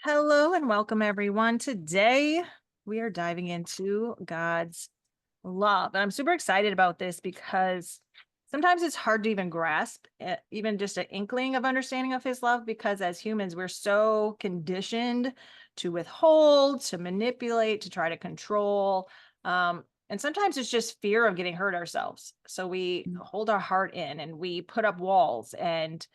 Hello and welcome, everyone. Today we are diving into God's love. And I'm super excited about this because sometimes it's hard to even grasp even just an inkling of understanding of his love, because as humans, we're so conditioned to withhold, to manipulate, to try to control. And sometimes it's just fear of getting hurt ourselves. So we hold our heart in and we put up walls, and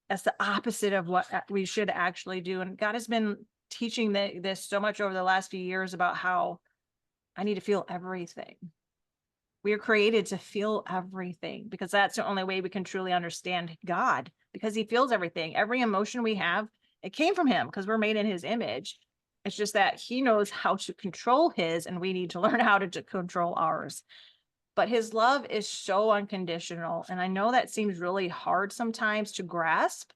that's the opposite of what we should actually do. And God has been teaching this so much over the last few years about how I need to feel everything. We are created to feel everything because that's the only way we can truly understand God, because he feels everything. Every emotion we have, it came from him because we're made in his image. It's just that he knows how to control his, and we need to learn how to control ours. But his love is so unconditional. And I know that seems really hard sometimes to grasp,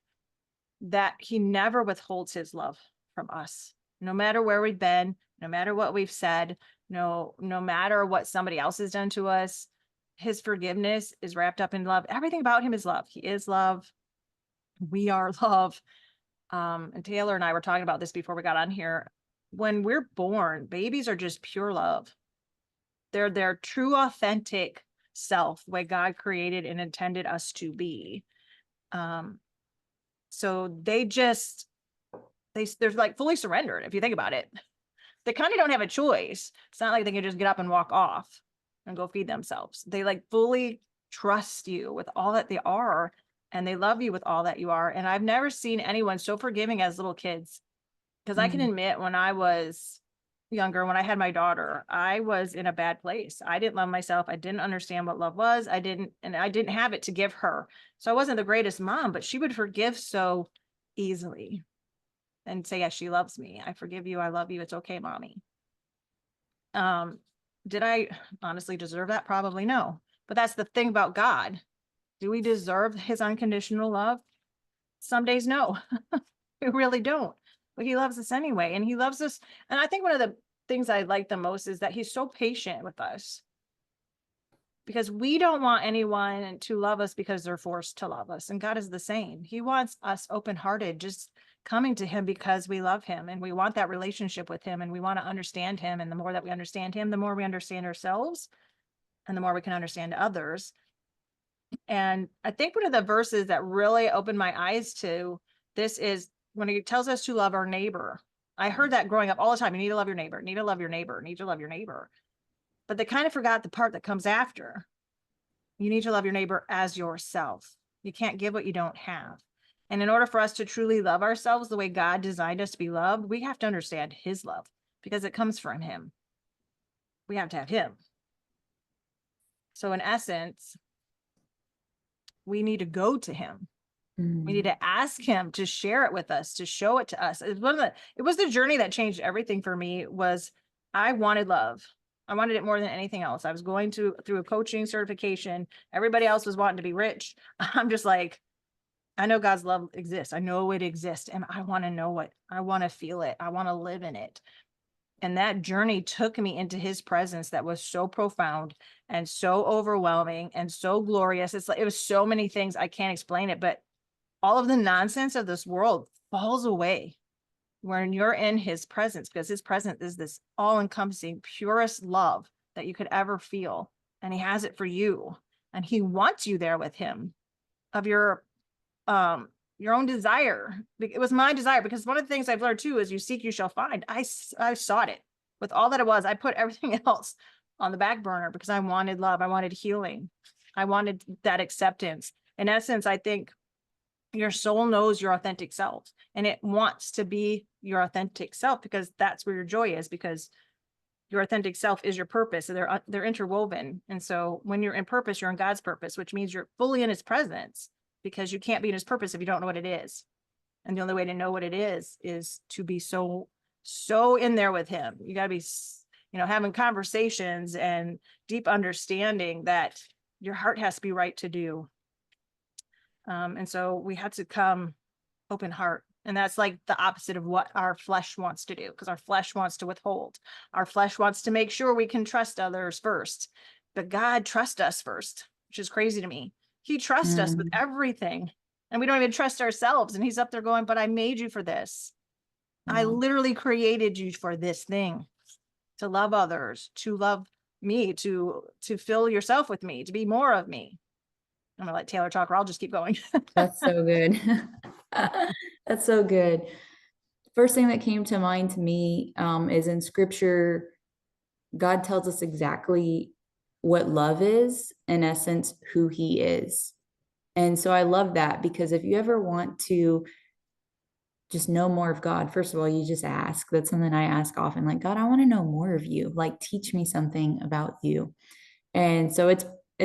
that he never withholds his love from us, no matter where we've been, no matter what we've said, no matter what somebody else has done to us. His forgiveness is wrapped up in love. Everything about him is love. He is love. We are love. And Taylor and I were talking about this before we got on here. When we're born, babies are just pure love. They're their true, authentic self, the way God created and intended us to be. So they're like fully surrendered. If you think about it, they kind of don't have a choice. It's not like they can just get up and walk off and go feed themselves. They like fully trust you with all that they are, and they love you with all that you are. And I've never seen anyone so forgiving as little kids. Because I can admit, when I was younger, when I had my daughter, I was in a bad place. I didn't love myself. I didn't understand what love was. I didn't have it to give her. So I wasn't the greatest mom, but she would forgive so easily and say, yes, she loves me. I forgive you. I love you. It's okay, mommy. Did I honestly deserve that? Probably no. But that's the thing about God. Do we deserve his unconditional love? Some days, no. We really don't. But he loves us anyway. And he loves us. And I think one of the things I like the most is that he's so patient with us, because we don't want anyone to love us because they're forced to love us. And God is the same. He wants us open-hearted, just coming to him because we love him and we want that relationship with him and we want to understand him. And the more that we understand him, the more we understand ourselves and the more we can understand others. And I think one of the verses that really opened my eyes to this is when he tells us to love our neighbor. I heard that growing up all the time. You need to love your neighbor, need to love your neighbor, need to love your neighbor. But they kind of forgot the part that comes after. You need to love your neighbor as yourself. You can't give what you don't have. And in order for us to truly love ourselves the way God designed us to be loved, we have to understand his love, because it comes from him. We have to have him. So in essence, we need to go to him. We need to ask him to share it with us, to show it to us. It was the journey that changed everything for me. Was I wanted love. I wanted it more than anything else. I was going through a coaching certification. Everybody else was wanting to be rich. I'm just like, I know God's love exists. I know it exists, and I want to know it. I want to feel it. I want to live in it. And that journey took me into his presence that was so profound and so overwhelming and so glorious. It's like, it was so many things. I can't explain it, but all of the nonsense of this world falls away when you're in his presence, because his presence is this all-encompassing, purest love that you could ever feel. And he has it for you. And he wants you there with him, of your own desire. It was my desire, because one of the things I've learned too is you seek, you shall find. I sought it with all that it was. I put everything else on the back burner because I wanted love. I wanted healing. I wanted that acceptance. In essence, I think your soul knows your authentic self, and it wants to be your authentic self, because that's where your joy is, because your authentic self is your purpose. So they're interwoven. And so when you're in purpose, you're in God's purpose, which means you're fully in his presence, because you can't be in his purpose if you don't know what it is. And the only way to know what it is to be so in there with him. You got to be, having conversations and deep understanding that your heart has to be right to do. And so we had to come open heart. And that's like the opposite of what our flesh wants to do, because our flesh wants to withhold. Our flesh wants to make sure we can trust others first. But God trusts us first, which is crazy to me. He trusts us with everything. And we don't even trust ourselves. And he's up there going, but I made you for this. I literally created you for this thing, to love others, to love me, to fill yourself with me, to be more of me. I'm gonna let Taylor talk, or I'll just keep going. That's so good. That's so good. First thing that came to mind to me is in scripture, God tells us exactly what love is, in essence, who he is. And so I love that, because if you ever want to just know more of God, first of all, you just ask. That's something I ask often, like, God, I want to know more of you. Like, teach me something about you. And so it's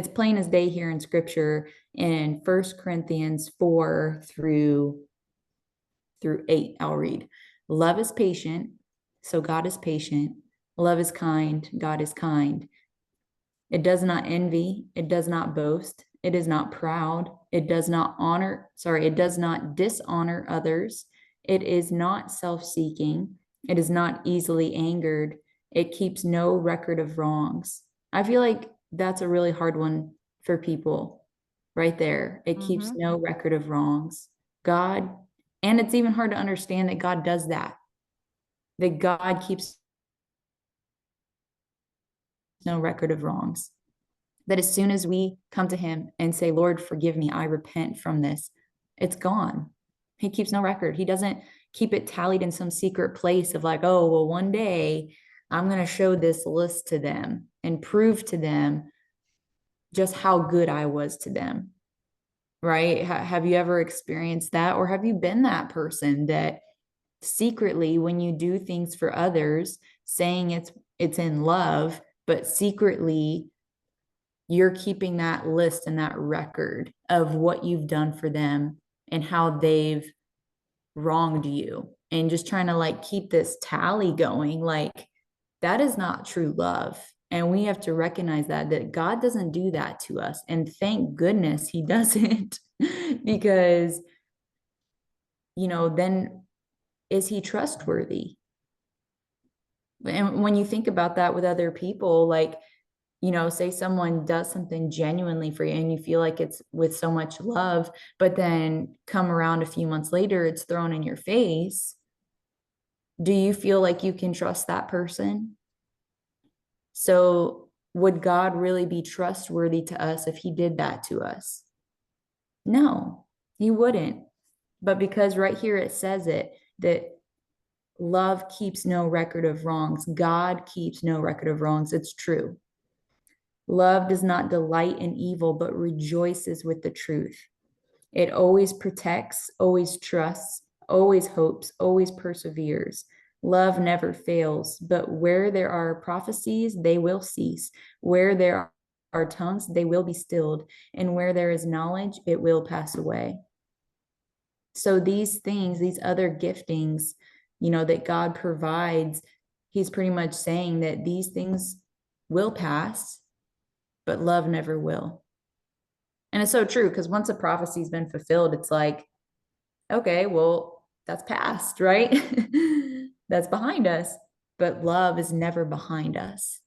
plain as day here in scripture in 1 Corinthians 4 through 8. I'll read. Love is patient, so God is patient. Love is kind, God is kind. It does not envy, it does not boast, it is not proud, it does not dishonor others, it is not self-seeking, it is not easily angered, it keeps no record of wrongs. I feel like that's a really hard one for people right there. It keeps no record of wrongs. God, and it's even hard to understand that God does that God keeps no record of wrongs. That as soon as we come to him and say, Lord, forgive me, I repent from this, it's gone. He keeps no record. He doesn't keep it tallied in some secret place of like, oh, well, one day I'm going to show this list to them and prove to them just how good I was to them. Right? Have you ever experienced that? Or have you been that person that secretly, when you do things for others, saying it's in love, but secretly you're keeping that list and that record of what you've done for them and how they've wronged you, and just trying to like keep this tally going? Like, that is not true love. And we have to recognize that God doesn't do that to us. And thank goodness he doesn't, because, then is he trustworthy? And when you think about that with other people, like, say someone does something genuinely for you and you feel like it's with so much love, but then come around a few months later, it's thrown in your face. Do you feel like you can trust that person? So would God really be trustworthy to us if he did that to us? No, he wouldn't. But because right here it says that love keeps no record of wrongs, God keeps no record of wrongs, it's true. Love does not delight in evil, but rejoices with the truth. It always protects, always trusts, always hopes, always perseveres. Love never fails, but where there are prophecies, they will cease. Where there are tongues, they will be stilled. And where there is knowledge, it will pass away. So these things, these other giftings, that God provides, he's pretty much saying that these things will pass, but love never will. And it's so true, because once a prophecy's been fulfilled, it's like, okay, well, that's past, right? That's behind us. But love is never behind us.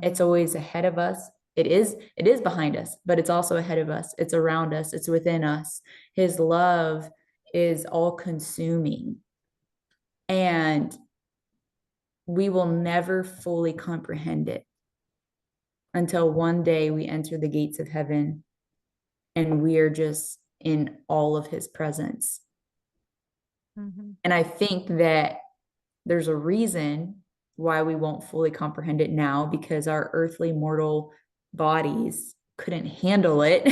It's always ahead of us. It is behind us, but it's also ahead of us. It's around us. It's within us. His love is all consuming. And we will never fully comprehend it until one day we enter the gates of heaven and we are just in all of his presence. And I think that there's a reason why we won't fully comprehend it now, because our earthly mortal bodies couldn't handle it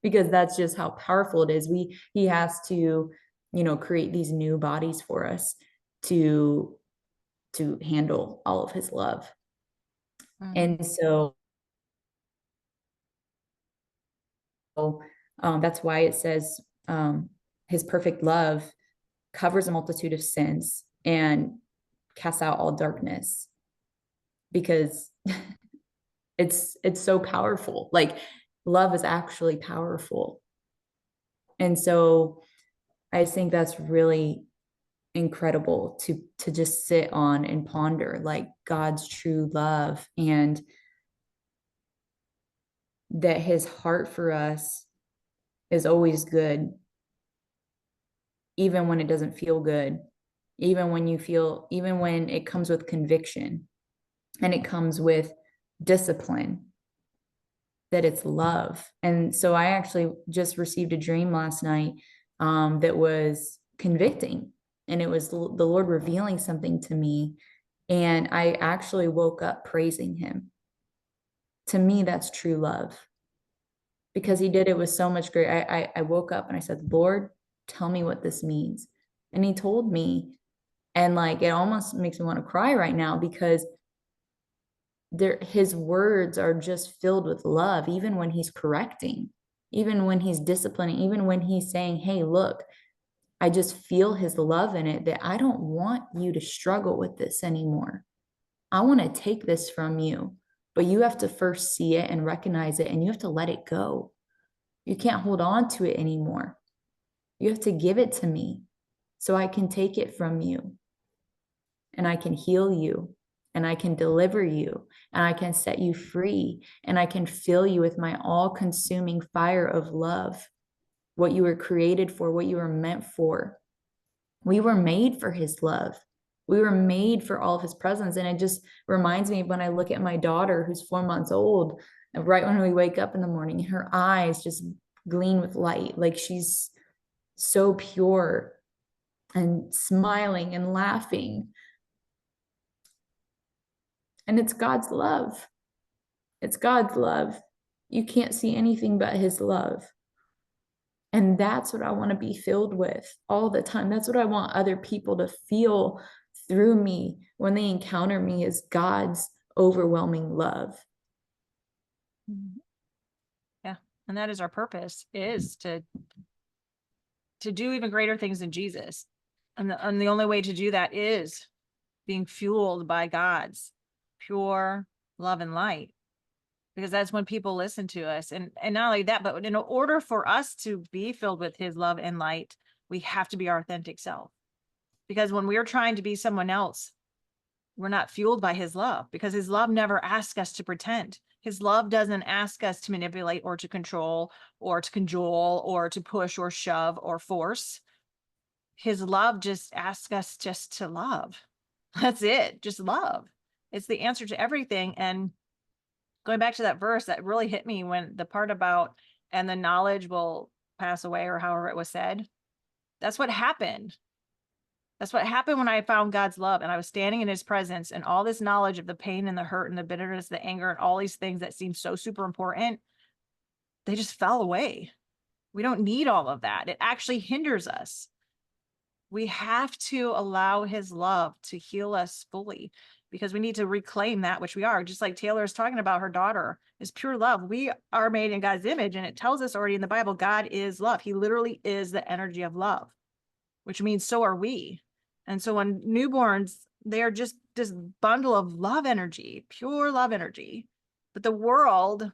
because that's just how powerful it is. He has to, create these new bodies for us to handle all of his love. And so that's why it says his perfect love covers a multitude of sins and casts out all darkness, because it's so powerful. Like, love is actually powerful. And so I think that's really incredible to just sit on and ponder, like, God's true love, and that his heart for us is always good, even when it doesn't feel good. even when even when it comes with conviction and it comes with discipline, that it's love. And so I actually just received a dream last night that was convicting, and it was the Lord revealing something to me. And I actually woke up praising him. To me, that's true love, because he did it with so much great. I woke up and I said, Lord, tell me what this means. And he told me, and like it almost makes me want to cry right now, because his words are just filled with love, even when he's correcting, even when he's disciplining, even when he's saying, hey, look, I just feel his love in it, that I don't want you to struggle with this anymore. I want to take this from you, but you have to first see it and recognize it, and you have to let it go. You can't hold on to it anymore. You have to give it to me so I can take it from you, and I can heal you, and I can deliver you, and I can set you free, and I can fill you with my all-consuming fire of love, what you were created for, what you were meant for. We were made for his love. We were made for all of his presence. And it just reminds me of when I look at my daughter, who's 4 months old, and right when we wake up in the morning, her eyes just gleam with light. Like she's so pure and smiling and laughing. And it's God's love. It's God's love. You can't see anything but his love. And that's what I want to be filled with all the time. That's what I want other people to feel through me when they encounter me, is God's overwhelming love. Mhm. Yeah. And that is our purpose, is to do even greater things than Jesus. And the only way to do that is being fueled by God's pure love and light, because that's when people listen to us. And not only that, but in order for us to be filled with his love and light, we have to be our authentic self. Because when we're trying to be someone else, we're not fueled by his love, because his love never asks us to pretend. His love doesn't ask us to manipulate or to control or to cajole or to push or shove or force. His love just asks us just to love. That's it. Just love. It's the answer to everything. And going back to that verse, that really hit me, when the part about, and the knowledge will pass away, or however it was said. That's what happened. That's what happened when I found God's love and I was standing in his presence, and all this knowledge of the pain and the hurt and the bitterness, the anger, and all these things that seem so super important, they just fell away. We don't need all of that. It actually hinders us. We have to allow his love to heal us fully, because we need to reclaim that which we are. Just like Taylor is talking about, her daughter is pure love. We are made in God's image, and it tells us already in the Bible, God is love. He literally is the energy of love, which means so are we. And so when newborns, they are just this bundle of love energy, pure love energy. But the world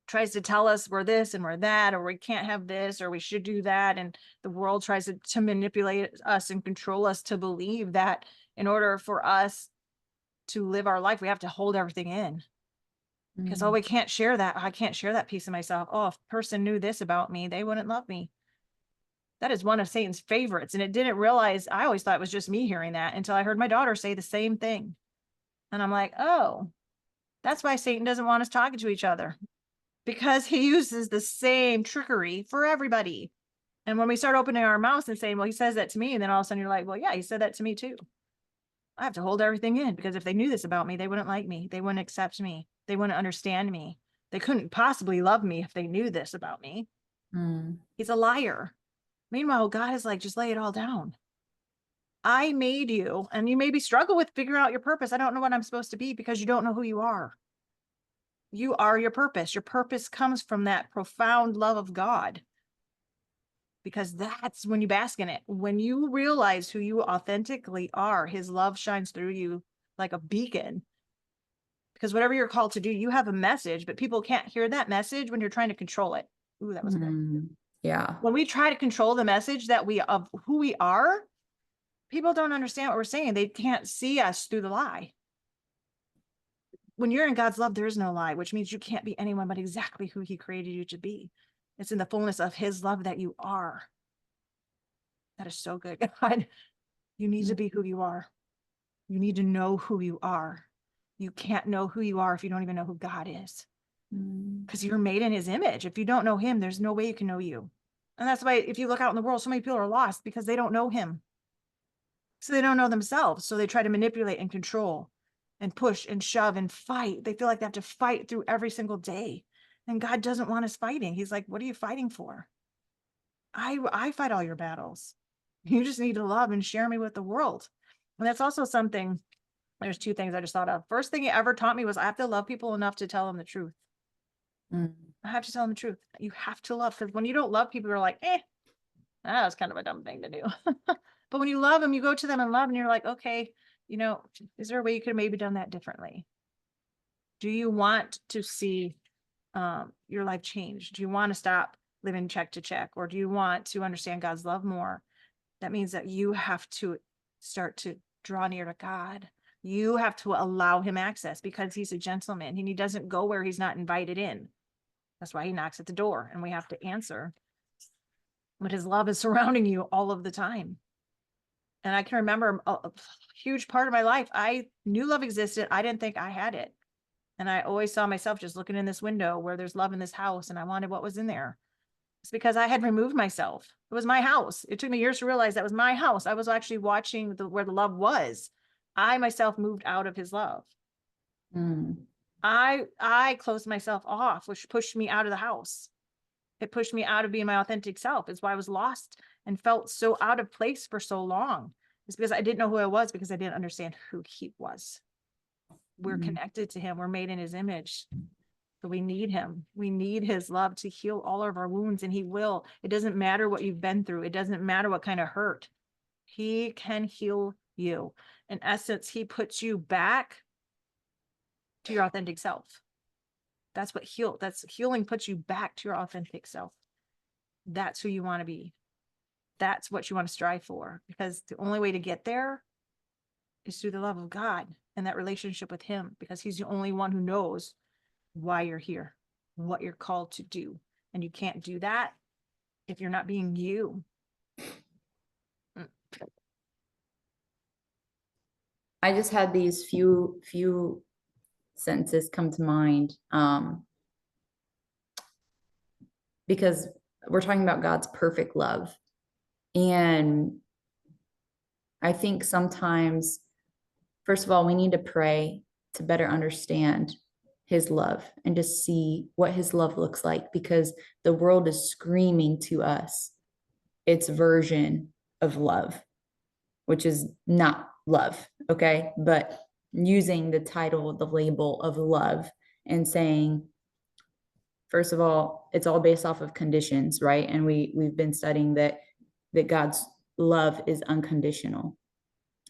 tries to tell us we're this and we're that, or we can't have this, or we should do that. And the world tries to manipulate us and control us to believe that in order for us to live our life, we have to hold everything in. Because, oh, we can't share that. I can't share that piece of myself. Oh, if a person knew this about me, they wouldn't love me. That is one of Satan's favorites. And it didn't realize, I always thought it was just me hearing that until I heard my daughter say the same thing. And I'm like, oh, that's why Satan doesn't want us talking to each other, because he uses the same trickery for everybody. And when we start opening our mouths and saying, well, he says that to me, and then all of a sudden you're like, well, yeah, he said that to me too. I have to hold everything in, because if they knew this about me, they wouldn't like me. They wouldn't accept me. They wouldn't understand me. They couldn't possibly love me if they knew this about me. He's a liar. Meanwhile, God is like, just lay it all down. I made you, and you maybe struggle with figuring out your purpose. I don't know what I'm supposed to be, because you don't know who you are. You are your purpose. Your purpose comes from that profound love of God, because that's when you bask in it. When you realize who you authentically are, his love shines through you like a beacon. Because whatever you're called to do, you have a message, but people can't hear that message when you're trying to control it. Ooh, that was good. Yeah. When we try to control the message that we of who we are, people don't understand what we're saying. They can't see us through the lie. When you're in God's love, there is no lie, which means you can't be anyone but exactly who he created you to be. It's in the fullness of his love that you are. That is so good, God. You need to be who you are. You need to know who you are. You can't know who you are if you don't even know who God is, because you're made in his image. If you don't know him, there's no way you can know you. And that's why if you look out in the world, so many people are lost because they don't know him. So they don't know themselves. So they try to manipulate and control and push and shove and fight. They feel like they have to fight through every single day. And God doesn't want us fighting. He's like, what are you fighting for? I fight all your battles. You just need to love and share me with the world. And that's also something, there's two things I just thought of. First thing he ever taught me was I have to love people enough to tell them the truth. I have to tell them the truth. You have to love, because when you don't love people, you're like, that was kind of a dumb thing to do. But when you love them, you go to them and love, and you're like, okay, is there a way you could have maybe done that differently? Do you want to see your life change? Do you want to stop living check to check? Or do you want to understand God's love more? That means that you have to start to draw near to God. You have to allow him access, because he's a gentleman and he doesn't go where he's not invited in. That's why he knocks at the door and we have to answer. But his love is surrounding you all of the time. And I can remember a huge part of my life, I knew love existed. I didn't think I had it. And I always saw myself just looking in this window where there's love in this house, and I wanted what was in there. It's because I had removed myself. It was my house. It took me years to realize that was my house. I was actually watching where the love was. I myself moved out of his love. I closed myself off, which pushed me out of the house. It pushed me out of being my authentic self. It's why I was lost and felt so out of place for so long. It's because I didn't know who I was, because I didn't understand who he was. We're connected to him. We're made in his image. So we need him. We need his love to heal all of our wounds, and he will. It doesn't matter what you've been through. It doesn't matter what kind of hurt. He can heal you. In essence, he puts you back to your authentic self. That's what healing puts you back to your authentic self. That's who you want to be. That's what you want to strive for, because the only way to get there is through the love of God and that relationship with him, because he's the only one who knows why you're here, what you're called to do. And you can't do that if you're not being you. I just had these few sentences come to mind, because we're talking about God's perfect love. And I think sometimes, first of all, we need to pray to better understand his love and to see what his love looks like, because the world is screaming to us its version of love, which is not love, okay? But using the title, the label of love, and saying, first of all, it's all based off of conditions, right? And we've been studying that God's love is unconditional,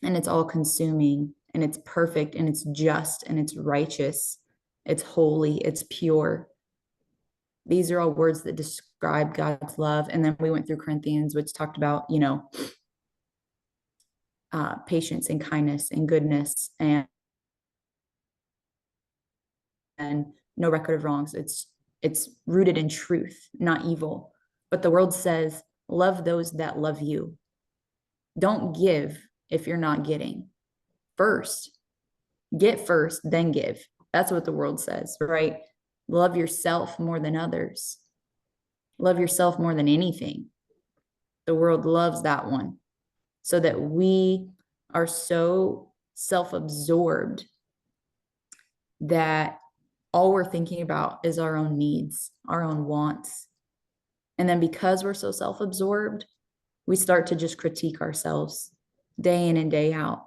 and it's all consuming, and it's perfect, and it's just, and it's righteous, it's holy, it's pure. These are all words that describe God's love. And then we went through Corinthians, which talked about, patience and kindness and goodness and no record of wrongs. It's rooted in truth, not evil. But the world says, love those that love you. Don't give if you're not getting. First, get first, then give. That's what the world says, right? Love yourself more than others. Love yourself more than anything. The world loves that one. So that we are so self-absorbed that all we're thinking about is our own needs, our own wants. And then because we're so self-absorbed, we start to just critique ourselves day in and day out,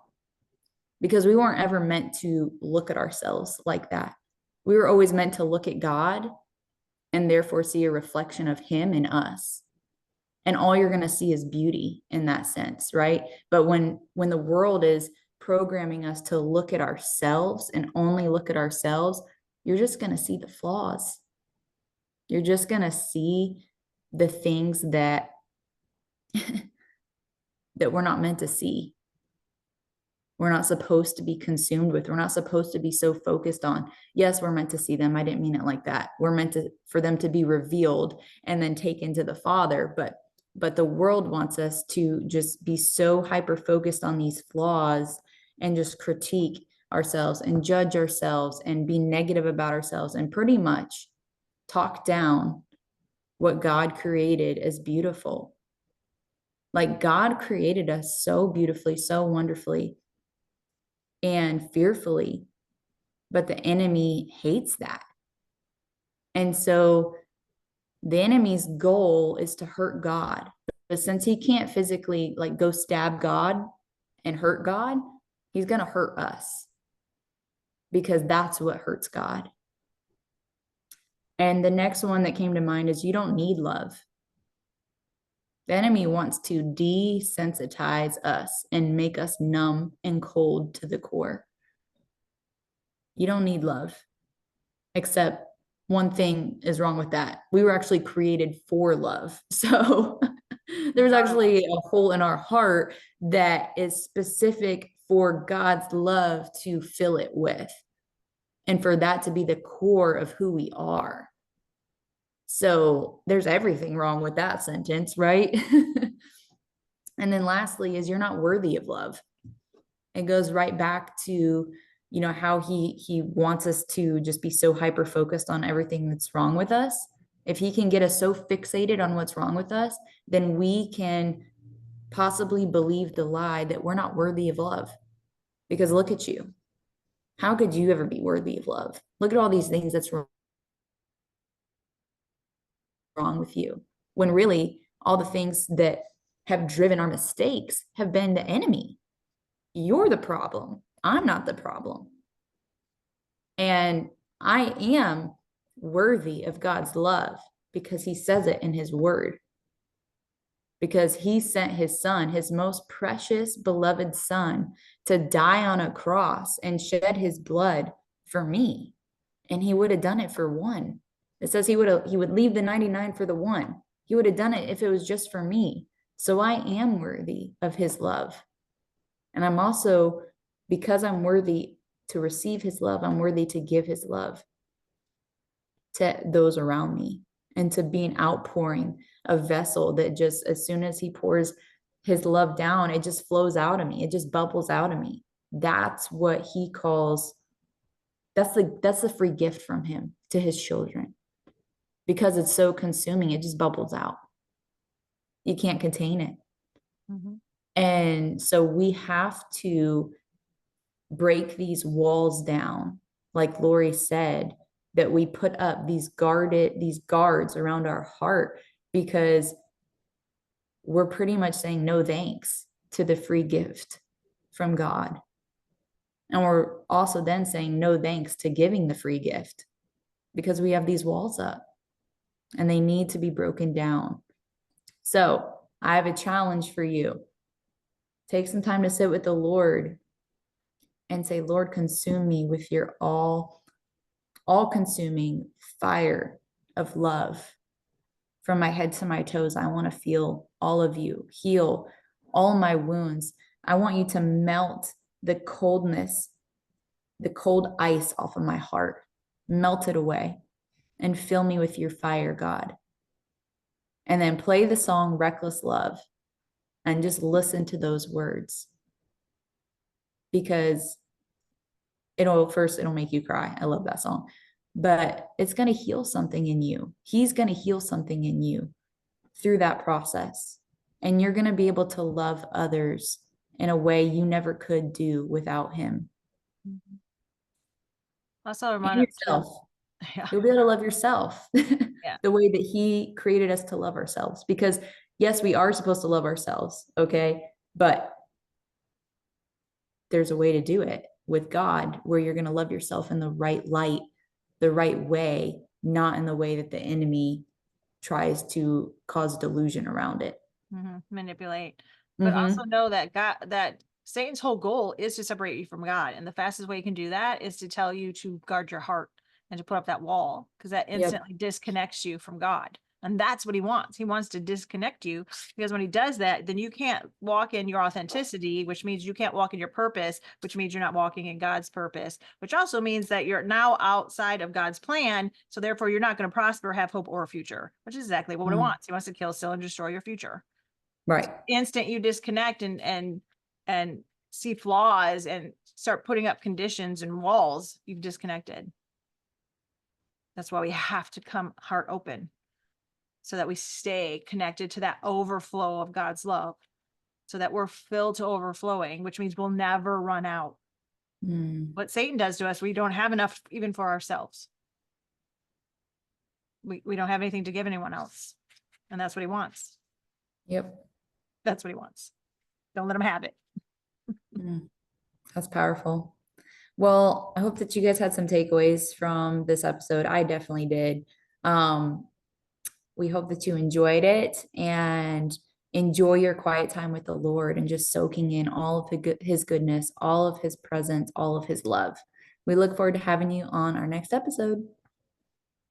because we weren't ever meant to look at ourselves like that. We were always meant to look at God and therefore see a reflection of him in us. And all you're going to see is beauty in that sense, right? But when the world is programming us to look at ourselves and only look at ourselves, you're just going to see the flaws. You're just going to see the things that that we're not meant to see. We're not supposed to be consumed with. We're not supposed to be so focused on. Yes, we're meant to see them. I didn't mean it like that. We're meant for them to be revealed and then taken to the Father. But But the world wants us to just be so hyper focused on these flaws and just critique ourselves and judge ourselves and be negative about ourselves and pretty much talk down what God created as beautiful. Like God created us so beautifully, so wonderfully, and fearfully, but the enemy hates that. And so the enemy's goal is to hurt God. But since he can't physically like go stab God and hurt God, he's going to hurt us because that's what hurts God. And the next one that came to mind is you don't need love. The enemy wants to desensitize us and make us numb and cold to the core. You don't need love, except one thing is wrong with that. We were actually created for love. So there's actually a hole in our heart that is specific for God's love to fill it with, and for that to be the core of who we are. So there's everything wrong with that sentence, right? And then lastly is you're not worthy of love. It goes right back to, you know, how he wants us to just be so hyper focused on everything that's wrong with us. If he can get us so fixated on what's wrong with us, then we can possibly believe the lie that we're not worthy of love. Because look at you. How could you ever be worthy of love? Look at all these things that's wrong with you, when really all the things that have driven our mistakes have been the enemy. You're the problem. I'm not the problem. And I am worthy of God's love because he says it in his word. Because he sent his son, his most precious, beloved son, to die on a cross and shed his blood for me. And he would have done it for one. It says he would leave the 99 for the one. He would have done it if it was just for me. So I am worthy of his love. And I'm also, because I'm worthy to receive his love, I'm worthy to give his love to those around me and to be an outpouring, a vessel that just, as soon as he pours his love down, it just flows out of me. It just bubbles out of me. That's what he calls, that's the free gift from him to his children. Because it's so consuming, it just bubbles out. You can't contain it. Mm-hmm. And so we have to break these walls down, like Laurie said, that we put up these guards around our heart, because we're pretty much saying no thanks to the free gift from God. And we're also then saying no thanks to giving the free gift, because we have these walls up and they need to be broken down. So I have a challenge for you. Take some time to sit with the Lord and say, Lord, consume me with your all-consuming fire of love. From my head to my toes, I want to feel all of you, heal all my wounds. I want you to melt the coldness, the cold ice off of my heart, melt it away, and fill me with your fire, God. And then play the song Reckless Love and just listen to those words, because it'll make you cry. I love that song, but it's going to heal something in you. He's going to heal something in you through that process. And you're going to be able to love others in a way you never could do without him. Mm-hmm. Also remind yourself. Yeah. You'll be able to love yourself yeah. the way that he created us to love ourselves. Because yes, we are supposed to love ourselves. Okay. But there's a way to do it with God where you're going to love yourself in the right light, the right way, not in the way that the enemy tries to cause delusion around it. Mm-hmm. Manipulate. But also know that that Satan's whole goal is to separate you from God. And the fastest way you can do that is to tell you to guard your heart and to put up that wall, because that instantly disconnects you from God. And that's what he wants. He wants to disconnect you, because when he does that, then you can't walk in your authenticity, which means you can't walk in your purpose, which means you're not walking in God's purpose, which also means that you're now outside of God's plan. So therefore you're not going to prosper, have hope, or a future, which is exactly what he wants. He wants to kill, steal, and destroy your future. Right. Instant you disconnect and see flaws and start putting up conditions and walls, you've disconnected. That's why we have to come heart open, so that we stay connected to that overflow of God's love, so that we're filled to overflowing, which means we'll never run out. What Satan does to us, we don't have enough even for ourselves. We don't have anything to give anyone else. And that's what he wants. Yep. That's what he wants. Don't let him have it. That's powerful. Well, I hope that you guys had some takeaways from this episode. I definitely did. We hope that you enjoyed it and enjoy your quiet time with the Lord and just soaking in all of his goodness, all of his presence, all of his love. We look forward to having you on our next episode.